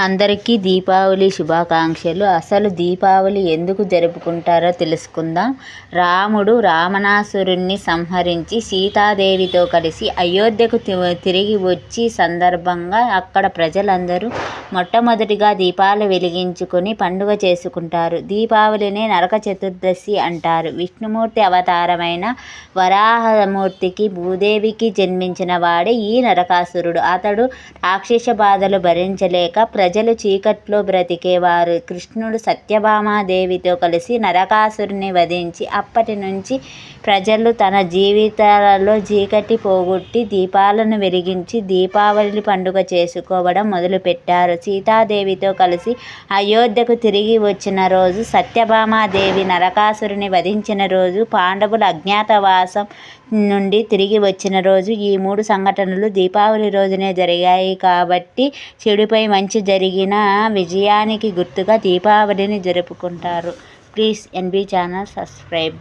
అందరికీ దీపావళి శుభాకాంక్షలు. అసలు దీపావళి ఎందుకు జరుపుకుంటారో తెలుసుకుందాం. రాముడు రావణాసురుణ్ణి సంహరించి సీతాదేవితో కలిసి అయోధ్యకు తిరిగి వచ్చి సందర్భంగా అక్కడ ప్రజలందరూ మొట్టమొదటిగా దీపాలు వెలిగించుకొని పండుగ చేసుకుంటారు. దీపావళిని నరక చతుర్దశి అంటారు. విష్ణుమూర్తి అవతారమైన వరాహమూర్తికి భూదేవికి జన్మించిన వాడే ఈ నరకాసురుడు. అతడు రాక్షస బాధలు భరించలేక ప్రజలు చీకట్లో బ్రతికేవారు. కృష్ణుడు సత్యభామాదేవితో కలిసి నరకాసురుని వధించి అప్పటి నుంచి ప్రజలు తన జీవితాలలో చీకటి పోగొట్టి దీపాలను వెలిగించి దీపావళి పండుగ చేసుకోవడం మొదలుపెట్టారు. సీతాదేవితో కలిసి అయోధ్యకు తిరిగి వచ్చిన రోజు, సత్యభామాదేవి నరకాసురుని వధించిన రోజు, పాండవుల అజ్ఞాతవాసం నుండి తిరిగి వచ్చిన రోజు, ఈ 3 సంఘటనలు దీపావళి రోజునే జరిగాయి. కాబట్టి చెడుపై మంచి జరిగిన విజయానికి గుర్తుగా దీపావళిని జరుపుకుంటారు. Please ఎన్బీ channel subscribe.